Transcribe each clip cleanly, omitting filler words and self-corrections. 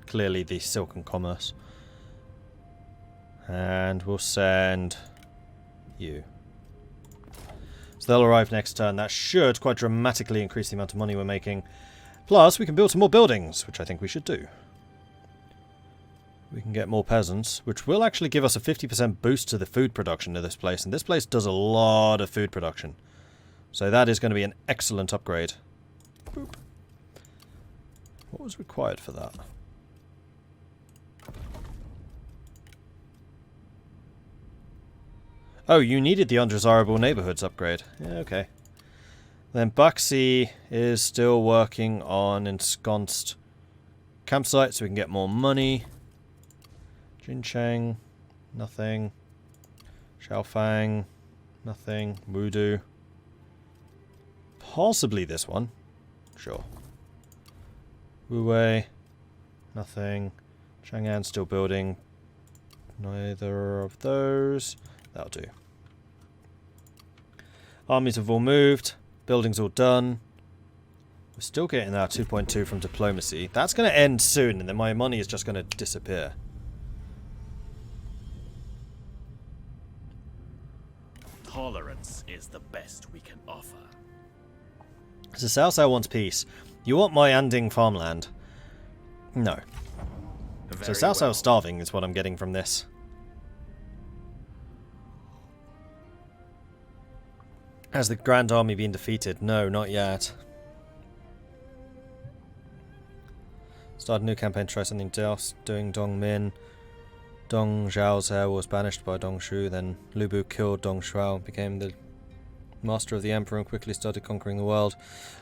clearly the silken commerce. And we'll send you. So they'll arrive next turn. That should quite dramatically increase the amount of money we're making. Plus, we can build some more buildings, which I think we should do. We can get more peasants, which will actually give us a 50% boost to the food production of this place. And this place does a lot of food production. So that is going to be an excellent upgrade. Boop. What was required for that? Oh, you needed the undesirable neighborhoods upgrade. Yeah, okay. Then Baxi is still working on ensconced campsites so we can get more money. Jincheng, nothing. Xiaofang, nothing. Wudu. Possibly this one. Sure. Wuwei, nothing. Chang'an still building. Neither of those. That'll do. Armies have all moved. Buildings all done. We're still getting our 2.2 from diplomacy. That's going to end soon, and then my money is just going to disappear. Tolerance is the best we can offer. So Cao Cao wants peace. You want my Anding farmland? No. So Cao Cao's starving is what I'm getting from this. Has the Grand Army been defeated? No, not yet. Start a new campaign, try something else. Doing Dong Min. Dong Zhuo's heir was banished by Dong Zhuo, then Lu Bu killed Dong Zhuo, became the master of the emperor and quickly started conquering the world.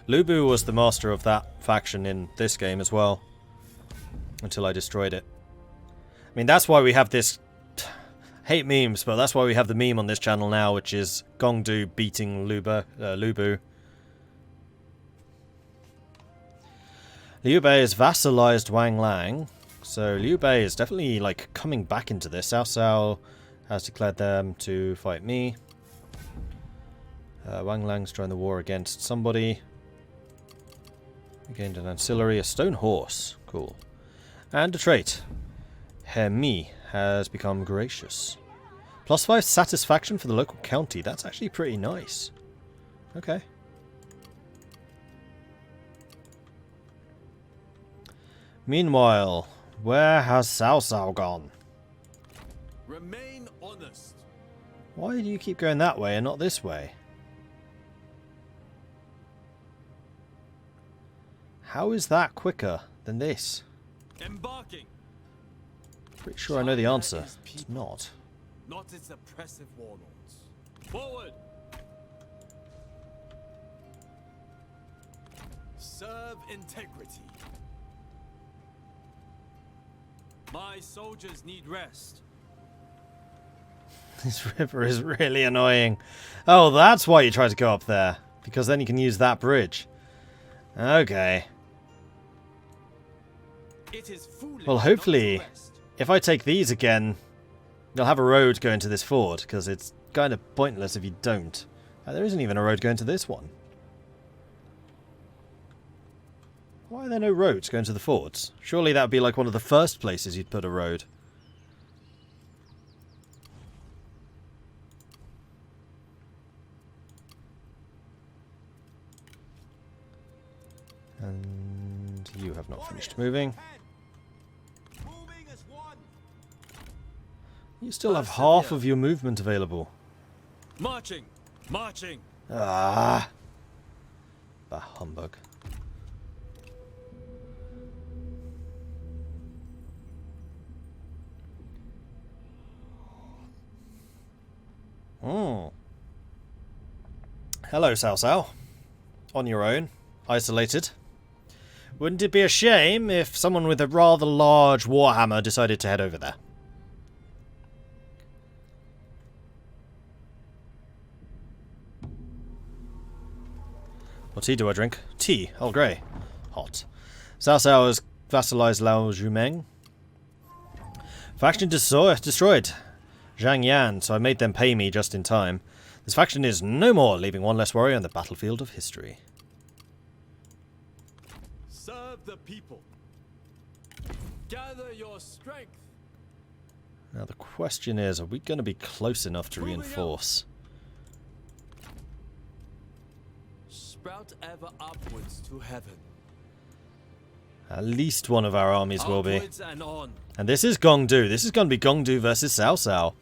Lu Bu was the master of that faction in this game as well. Until I destroyed it. I mean, that's why we have this... hate memes, but that's why we have the meme on this channel now, which is Gong Du beating Lu Bu. Liu Bei has vassalized Wang Lang. So Liu Bei is definitely like coming back into this. Cao Cao has declared them to fight me. Wang Lang's joined the war against somebody. We gained an ancillary, a stone horse. Cool. And a trait. Herr Mi has become gracious. +5 satisfaction for the local county. That's actually pretty nice. Okay. Meanwhile, where has Cao Cao gone? Remain honest. Why do you keep going that way and not this way? How is that quicker than this? Embarking. Pretty sure I know the answer. It's not. Not its oppressive warlords. Forward. Serve integrity. My soldiers need rest. This river is really annoying. Oh, that's why you try to go up there. Because then you can use that bridge. Okay. It is foolish. Well, hopefully, if I take these again, you'll have a road going to this ford. Because it's kind of pointless if you don't. There isn't even a road going to this one. Why are there no roads going to the forts? Surely that would be like one of the first places you'd put a road. And you have not finished moving. You still have half of your movement available. Marching! Marching! Ah! Bah, humbug. Hello, Cao Cao. On your own. Isolated. Wouldn't it be a shame if someone with a rather large warhammer decided to head over there? What tea do I drink? Tea. Earl Grey. Hot. Cao Cao has vassalized Lao Jumeng. Faction destroyed. Zhang Yan, so I made them pay me just in time. This faction is no more, leaving one less warrior on the battlefield of history. Serve the people. Gather your strength. Now the question is, are we going to be close enough to reinforce? Sprout ever upwards to heaven. At least one of our armies will be. Upwards and on. And this is Gong Du. This is going to be Gong Du versus Cao Cao.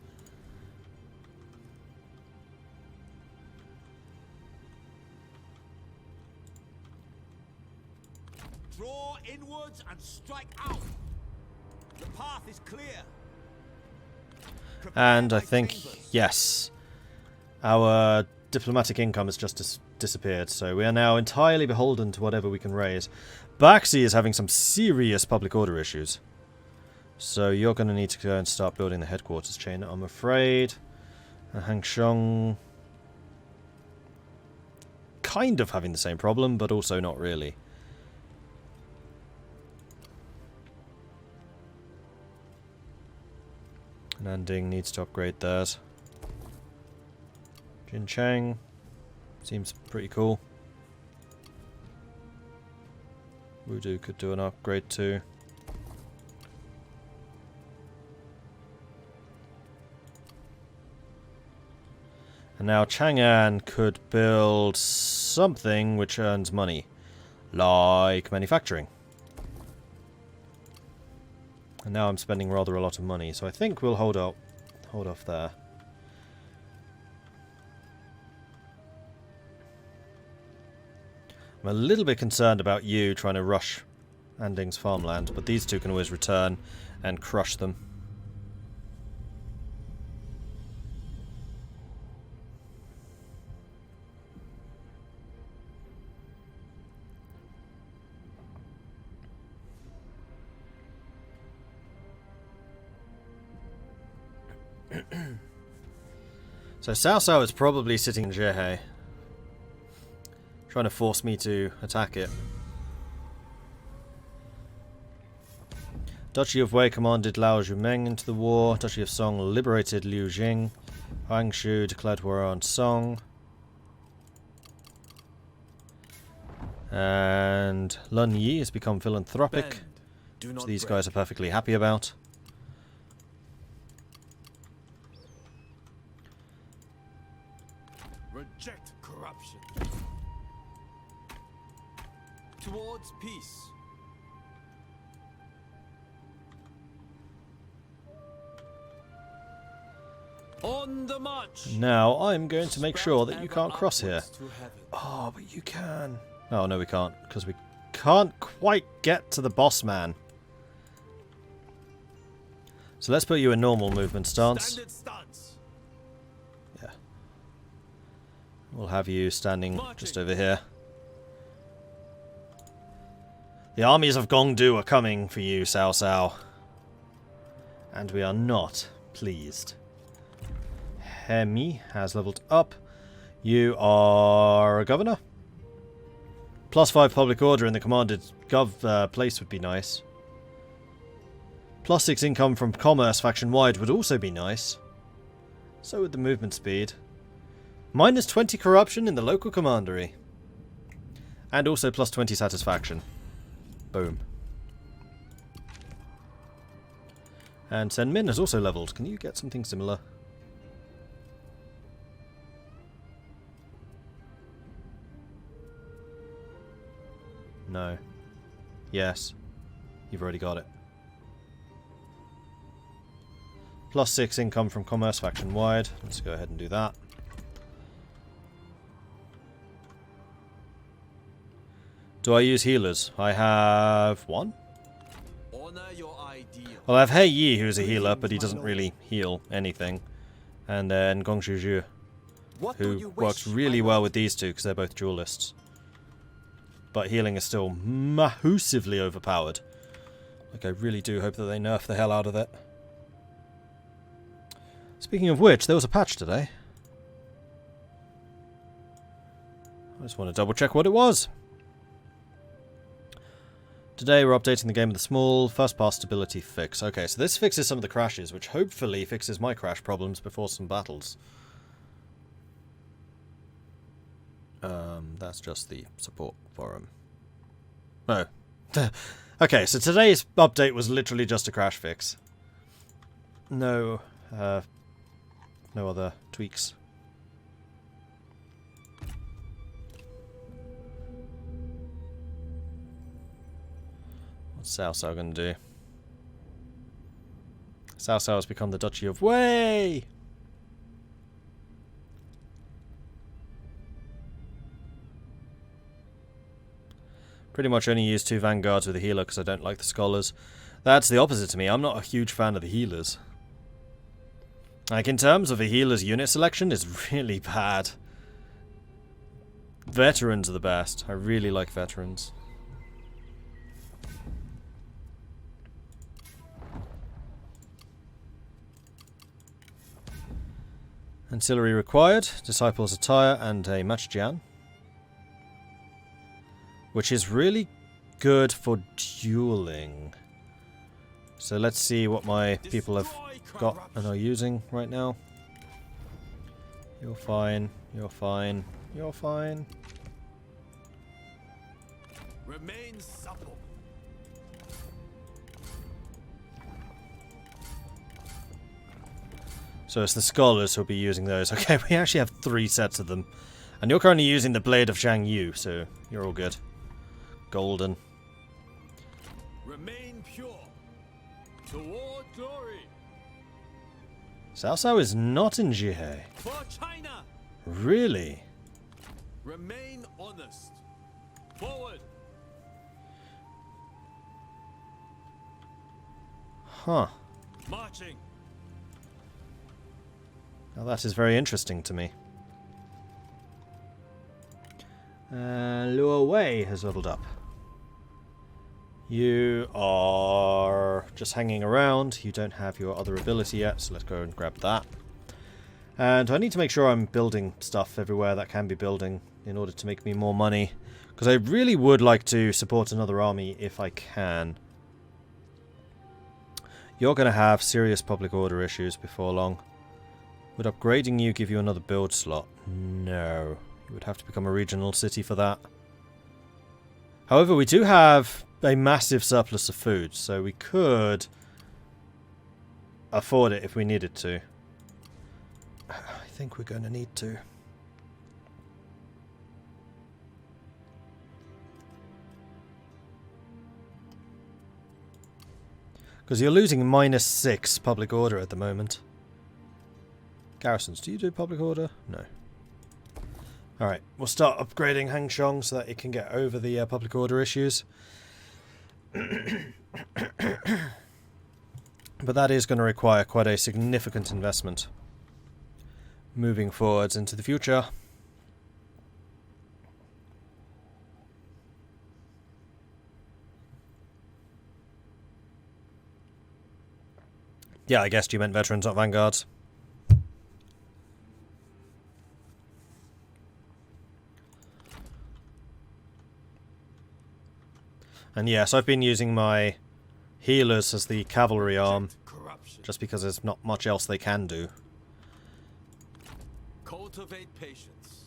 Draw inwards and strike out. The path is clear. And I think, yes, our diplomatic income has just disappeared, so we are now entirely beholden to whatever we can raise. Baxi is having some serious public order issues. So you're going to need to go and start building the headquarters chain, I'm afraid. Hangshong kind of having the same problem, but also not really. Nanding needs to upgrade theirs. Jinchang seems pretty cool. Wudu could do an upgrade too. And now Chang'an could build something which earns money, like manufacturing. And now I'm spending rather a lot of money, so I think we'll hold off there. I'm a little bit concerned about you trying to rush Anding's farmland, but these two can always return and crush them. So Cao Cao is probably sitting in Zhehe, trying to force me to attack it. Duchy of Wei commanded Lao Zhumeng into the war. Duchy of Song liberated Liu Jing. Huangshu declared war on Song. And Lun Yi has become philanthropic, which these guys are perfectly happy about. Reject corruption. Towards peace. On the march. Now I'm going to make sure that you can't cross here. Oh, but you can. Oh, no we can't, because we can't quite get to the boss man. So let's put you in normal movement stance. Yeah. We'll have you standing just over here. The armies of Gong Du are coming for you, Cao Cao. And we are not pleased. Hemi has leveled up. You are a governor. +5 public order in the commanded place would be nice. +6 income from commerce faction-wide would also be nice. So would the movement speed. -20 corruption in the local commandery. And also +20 satisfaction. Boom. And Sen Min has also leveled. Can you get something similar? No. Yes. You've already got it. +6 income from commerce faction wide. Let's go ahead and do that. Do I use healers? I have one. Well, I have Hei Yi, who's a healer, but he doesn't really heal anything. And then Gong Zhuo, who works really well with these two because they're both duelists. But healing is still massively overpowered. Like, I really do hope that they nerf the hell out of it. Speaking of which, there was a patch today. I just want to double check what it was. Today we're updating the game with a small first pass stability fix. Okay, so this fixes some of the crashes, which hopefully fixes my crash problems before some battles. That's just the support forum. Oh. Okay, so today's update was literally just a crash fix. No, no other tweaks. What's Cao Cao gonna do? Cao Cao has become the Duchy of Wei! Pretty much only use 2 vanguards with a healer because I don't like the scholars. That's the opposite to me. I'm not a huge fan of the healers. Like, in terms of a healer's unit selection, it's really bad. Veterans are the best. I really like veterans. Ancillary required. Disciples attire and a Machijian. Which is really good for dueling. So let's see what my people have got and are using right now. You're fine. You're fine. You're fine. Remain supple. So it's the scholars who'll be using those. Okay, we actually have 3 sets of them. And you're currently using the Blade of Zhang Yu, so you're all good. Golden. Remain pure. Toward glory. Cao Cao is not in Jihei. For China. Really? Remain honest. Forward. Huh. Marching. Now that is very interesting to me. Luo Wei has leveled up. You are just hanging around. You don't have your other ability yet, so let's go and grab that. And I need to make sure I'm building stuff everywhere that can be building in order to make me more money. Because I really would like to support another army if I can. You're going to have serious public order issues before long. Would upgrading you give you another build slot? No. You would have to become a regional city for that. However, we do have a massive surplus of food, so we could afford it if we needed to. I think we're going to need to. Because you're losing -6 public order at the moment. Garrisons, do you do public order? No. Alright, we'll start upgrading Hangshong so that it can get over the public order issues. But that is going to require quite a significant investment moving forwards into the future. Yeah, I guessed you meant veterans, not vanguards. And yes, I've been using my healers as the cavalry arm, just because there's not much else they can do. Cultivate patience.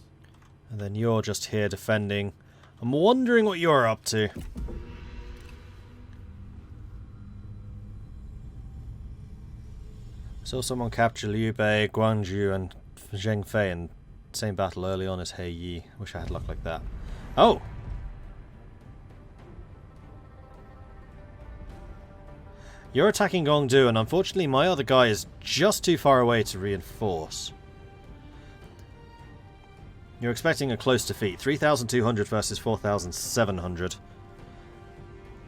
And then you're just here defending. I'm wondering what you're up to. Saw someone capture Liu Bei, Guangzhou, and Zheng Fei in the same battle early on as He Yi. Wish I had luck like that. Oh! You're attacking Gong Zhuo, and unfortunately my other guy is just too far away to reinforce. You're expecting a close defeat. 3,200 versus 4,700.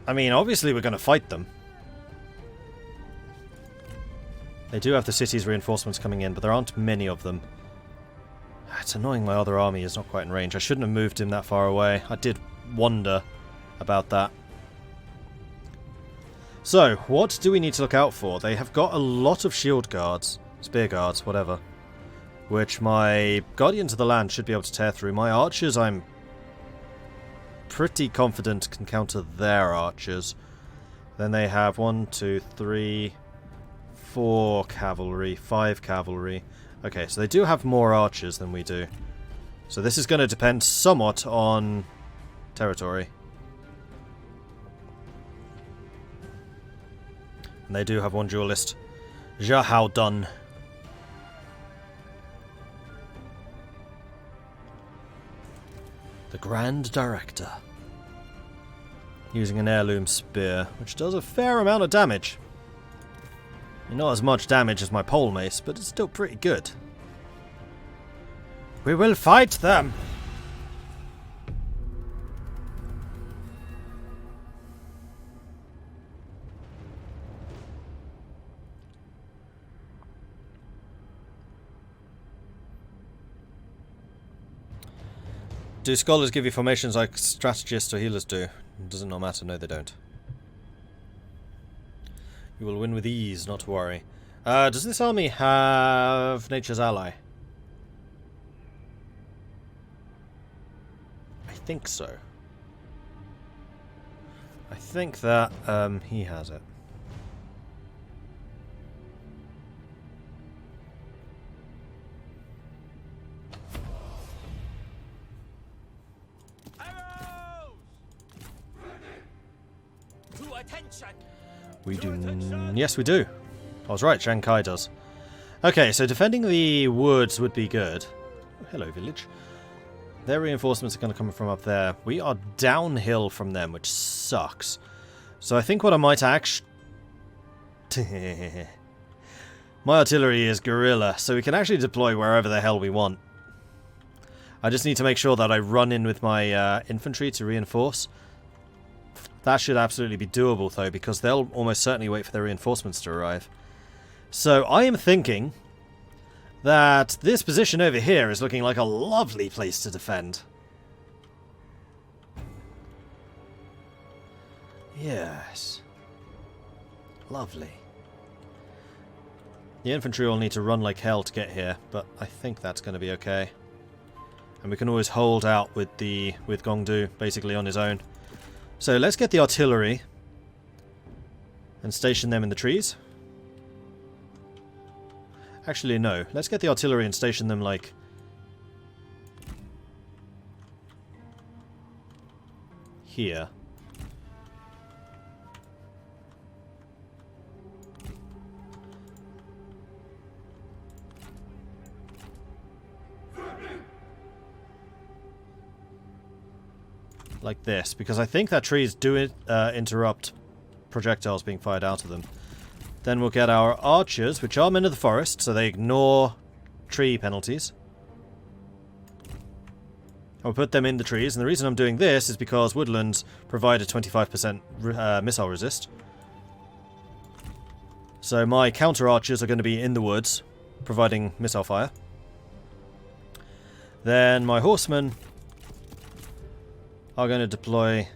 I mean, obviously we're going to fight them. They do have the city's reinforcements coming in, but there aren't many of them. It's annoying my other army is not quite in range. I shouldn't have moved him that far away. I did wonder about that. So, what do we need to look out for? They have got a lot of shield guards, spear guards, whatever, which my Guardians of the Land should be able to tear through. My archers, I'm pretty confident can counter their archers. Then they have 1, 2, 3, 4 cavalry, 5 cavalry. Okay, so they do have more archers than we do. So this is going to depend somewhat on territory. And they do have one duelist. Zhao Dun. The Grand Director. Using an heirloom spear, which does a fair amount of damage. Not as much damage as my pole mace, but it's still pretty good. We will fight them! Do scholars give you formations like strategists or healers do? Does it not matter? No, they don't. You will win with ease, not to worry. Does this army have Nature's Ally? I think so. I think that he has it. We do. Yes, we do. I was right, Shanghai does. Okay, so defending the woods would be good. Oh, hello, village. Their reinforcements are going to come from up there. We are downhill from them, which sucks. So I think what I might actually... My artillery is guerrilla, so we can actually deploy wherever the hell we want. I just need to make sure that I run in with my infantry to reinforce. That should absolutely be doable, though, because they'll almost certainly wait for their reinforcements to arrive. So I am thinking that this position over here is looking like a lovely place to defend. Yes. Lovely. The infantry will need to run like hell to get here, but I think that's going to be okay. And we can always hold out with Gong Du basically on his own. So let's get the artillery and station them in the trees. Actually, no. Let's get the artillery and station them, like, here. Like this, because I think that trees do interrupt projectiles being fired out of them. Then we'll get our archers, which are men of the forest, so they ignore tree penalties. I'll put them in the trees, and the reason I'm doing this is because woodlands provide a 25% missile resist. So my counter archers are going to be in the woods, providing missile fire. Then my horsemen are going to deploy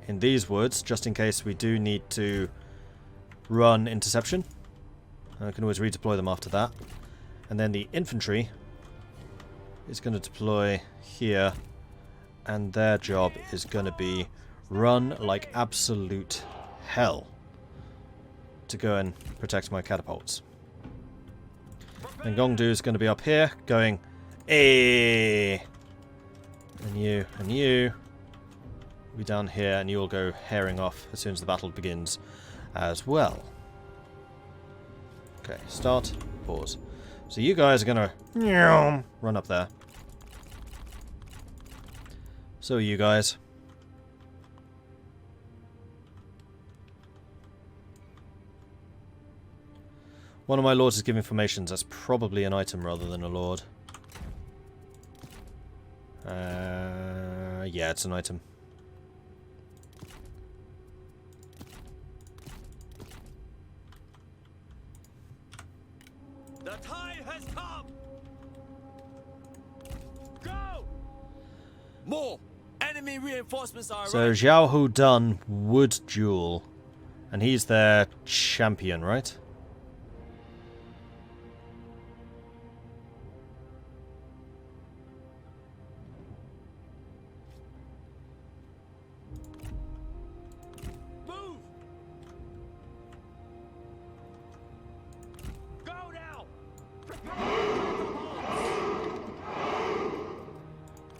in these woods, just in case we do need to run interception. I can always redeploy them after that. And then the infantry is going to deploy here, and their job is going to be run like absolute hell to go and protect my catapults. And Gong Du is going to be up here going, eh, and you be down here, and you'll go herring off as soon as the battle begins as well. Okay, start, pause. So you guys are gonna run up there. So are you guys. One of my lords is giving formations. That's probably an item rather than a lord. Yeah, it's an item. The time has come. Go. More enemy reinforcements are So Zhao Dun would duel, and he's their champion, right?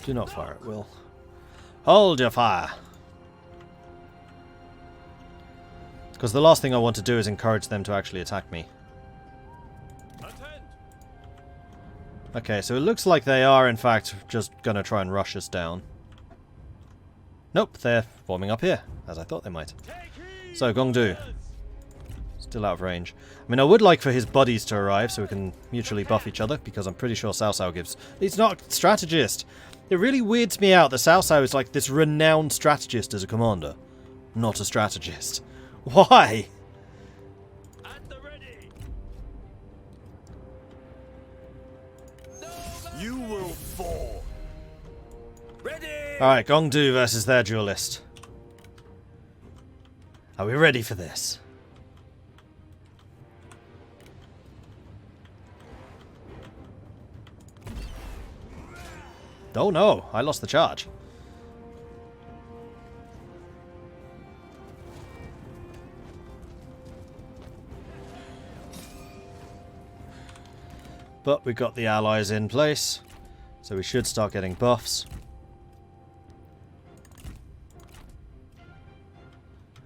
Do not fire at will. Hold your fire. Because the last thing I want to do is encourage them to actually attack me. Attend. Okay, so it looks like they are, in fact, just going to try and rush us down. Nope, they're forming up here, as I thought they might. So, Gong Zhuo. Still out of range. I mean, I would like for his buddies to arrive so we can mutually buff each other, because I'm pretty sure Cao Cao gives... He's not a strategist! It really weirds me out that Cao Cao is like this renowned strategist as a commander. Not a strategist. Why? At the ready. You will fall. Ready. Alright, Gong Zhuo versus their duelist. Are we ready for this? Oh no, I lost the charge. But we've got the allies in place, so we should start getting buffs.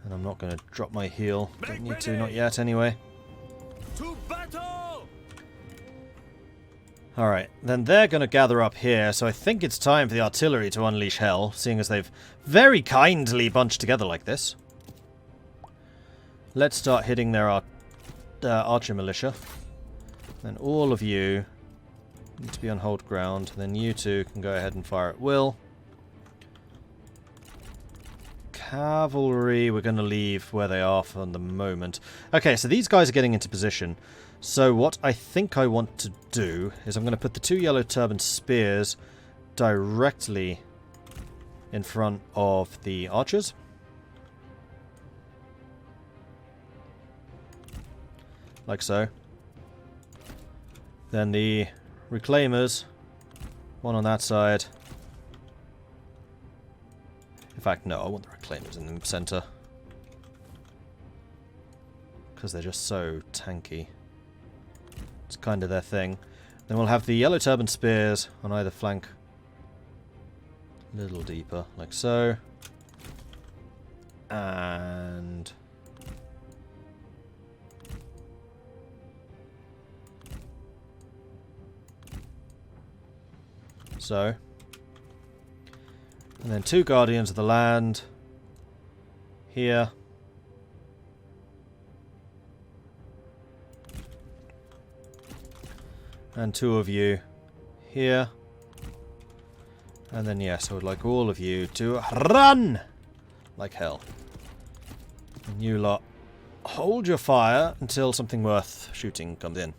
And I'm not going to drop my heal. Don't need to, not yet anyway. To battle. Alright, then they're going to gather up here, so I think it's time for the artillery to unleash hell, seeing as they've very kindly bunched together like this. Let's start hitting their archer militia. Then all of you need to be on hold ground, then you two can go ahead and fire at will. Cavalry, we're going to leave where they are for the moment. Okay, so these guys are getting into position. So what I think I want to do is I'm going to put the 2 yellow turban spears directly in front of the archers. Like so. Then the reclaimers, one on that side. In fact, no, I want the reclaimers in the center. Because they're just so tanky. It's kind of their thing. Then we'll have the yellow turban spears on either flank. A little deeper, like so. And... so. And then 2 Guardians of the Land. Here. And 2 of you here. And then yes, I would like all of you to run like hell. And you lot hold your fire until something worth shooting comes in.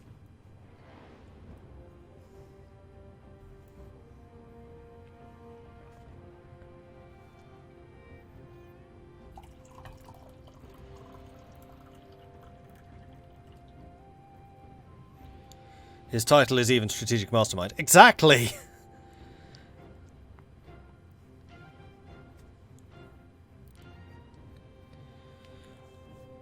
His title is even Strategic Mastermind. Exactly!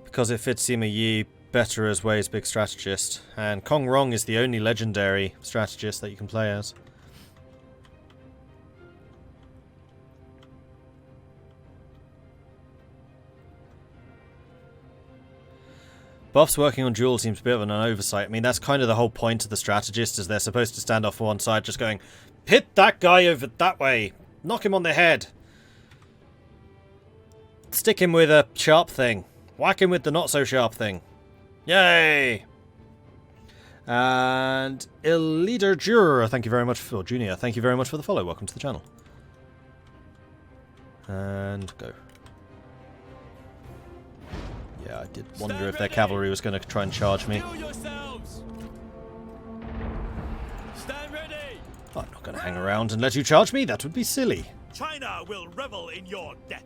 Because it fits Sima Yi better as Wei's big strategist. And Kong Rong is the only legendary strategist that you can play as. Buffs working on duel seems a bit of an oversight. I mean, that's kind of the whole point of the strategist, is they're supposed to stand off one side just going, hit that guy over that way, knock him on the head, stick him with a sharp thing, whack him with the not so sharp thing. Yay! And Leader Jur, thank you very much for, Junior, thank you very much for the follow. Welcome to the channel. And go. Yeah, I did wonder if their cavalry was going to try and charge me. Stand ready. I'm not going to hang around and let you charge me. That would be silly. China will revel in your death.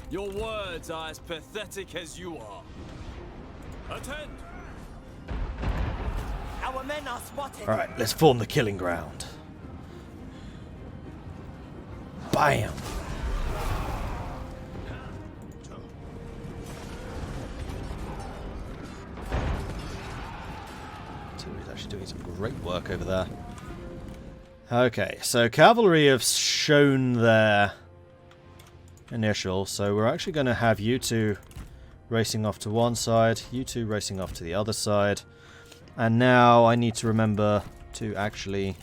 Your words are as pathetic as you are. Attend. Our men are spotted. All right, let's form the killing ground. Bam. Doing some great work over there. Okay, so cavalry have shown their initial, so we're actually going to have you two racing off to one side. You two racing off to the other side. And now I need to remember to actually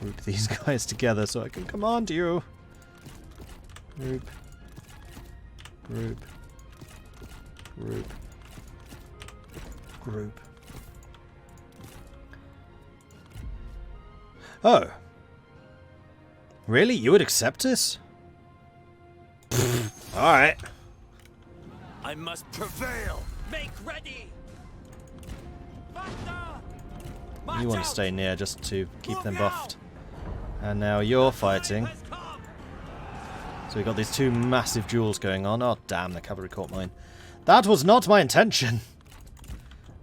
group these guys together so I can command you. Group. Group. Group. Group. Oh. Really? You would accept this? Alright. I must prevail. Make ready. You want to stay near just to keep them buffed. And now you're fighting. So we've got these two massive duels going on. Oh damn, the cavalry caught mine. That was not my intention!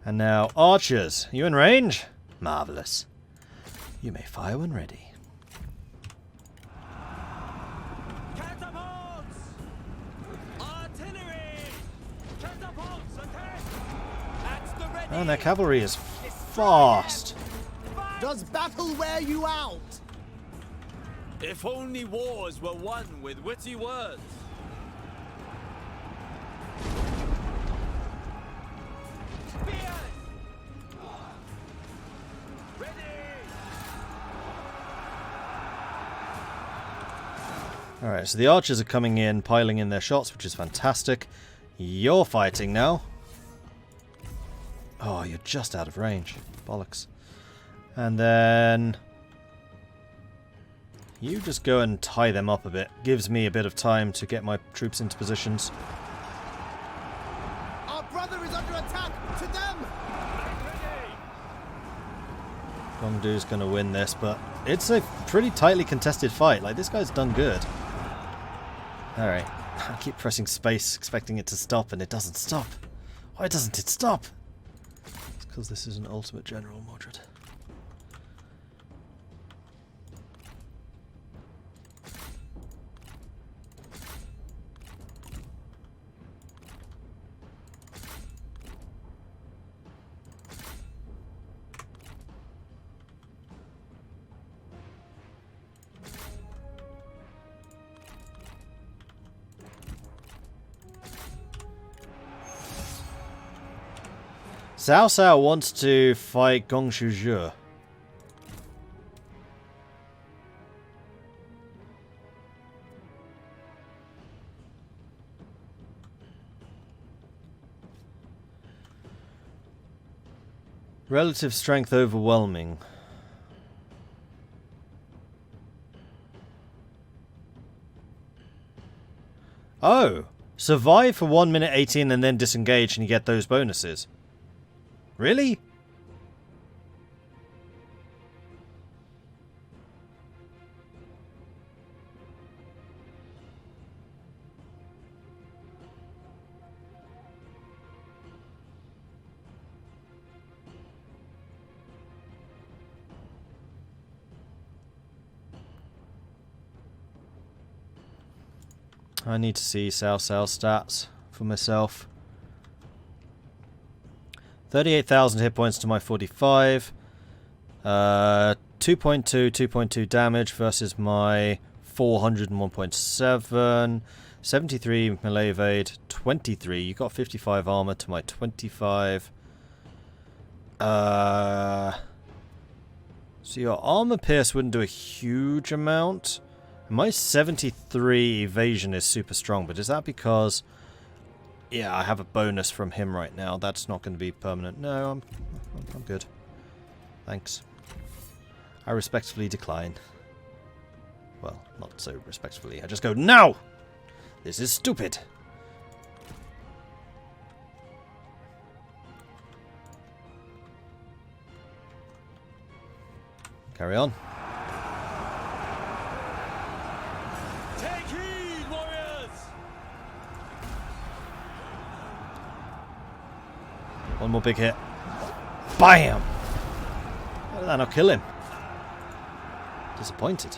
And now, archers. You in range? Marvellous. You may fire when ready. Catapults! Artillery! Catapults, attack! At the ready! And their cavalry is fast. Does battle wear you out? If only wars were won with witty words. Spears! Ready! Alright, so the archers are coming in, piling in their shots, which is fantastic. You're fighting now. Oh, you're just out of range. Bollocks. And then you just go and tie them up a bit. Gives me a bit of time to get my troops into positions. Our brother is under attack! To them! Gong Du's gonna win this, but it's a pretty tightly contested fight. Like, this guy's done good. Alright. I keep pressing space, expecting it to stop, and it doesn't stop. Why doesn't it stop? It's because this is an ultimate general, Mordred. Cao Cao wants to fight Gong Zhuo. Relative strength overwhelming. Oh! Survive for 1 minute 18 and then disengage and you get those bonuses. Really? I need to see Cao Cao's stats for myself. 38,000 hit points to my 45. 2.2 damage versus my 401.7. 73 melee evade. 23. You got 55 armor to my 25. So your armor pierce wouldn't do a huge amount. My 73 evasion is super strong, but is that because... Yeah, I have a bonus from him right now. That's not going to be permanent. No, I'm good. Thanks. I respectfully decline. Well, not so respectfully. I just go, no! This is stupid! Carry on. Take heed, warriors! One more big hit. BAM! How did that not kill him? Disappointed.